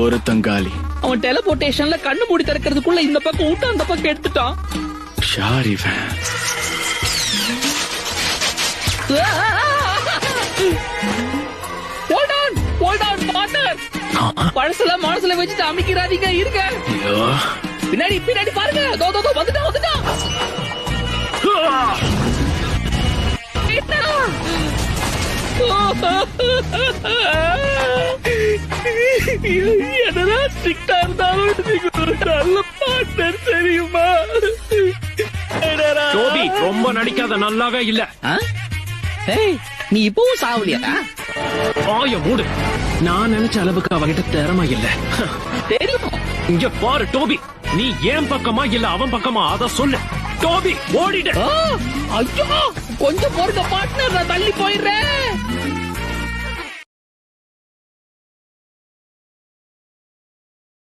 ஒரு தங்காளி. அவன் டெலிபோர்டேஷன்ல கண்ணு மூடி திறக்கிறதுக்குள்ள இந்த பக்கம் விட்டு அந்த பக்கம் எடுத்துட்டான். Shari van. பழசுல மனசுல வச்சுட்டு அமைக்கிறாதீங்க. இருங்க, பின்னாடி பின்னாடி பாருங்க. வந்துட்டான். என்னடா ஸ்ட்ரிக்டா இருந்தாலும் நல்ல பார்ட்னர் தெரியுமா? டோபி ரொம்ப நடிக்காத, நல்லாவே இல்ல. நீ இப்பவும் சாவலியா? ஆய மூடு. நான் நினைச்ச அளவுக்கு அவகிட்ட திறமை இல்ல. தெரியும். இங்க பாரு டோபி, நீ ஏன் பக்கமா இல்ல அவன் பக்கமா, அத சொல்லு. டோபி ஓடிடு. ஐயோ, கொஞ்சம் பொறுங்க பார்ட்னர், நான் தள்ளி போயிடுறேன்.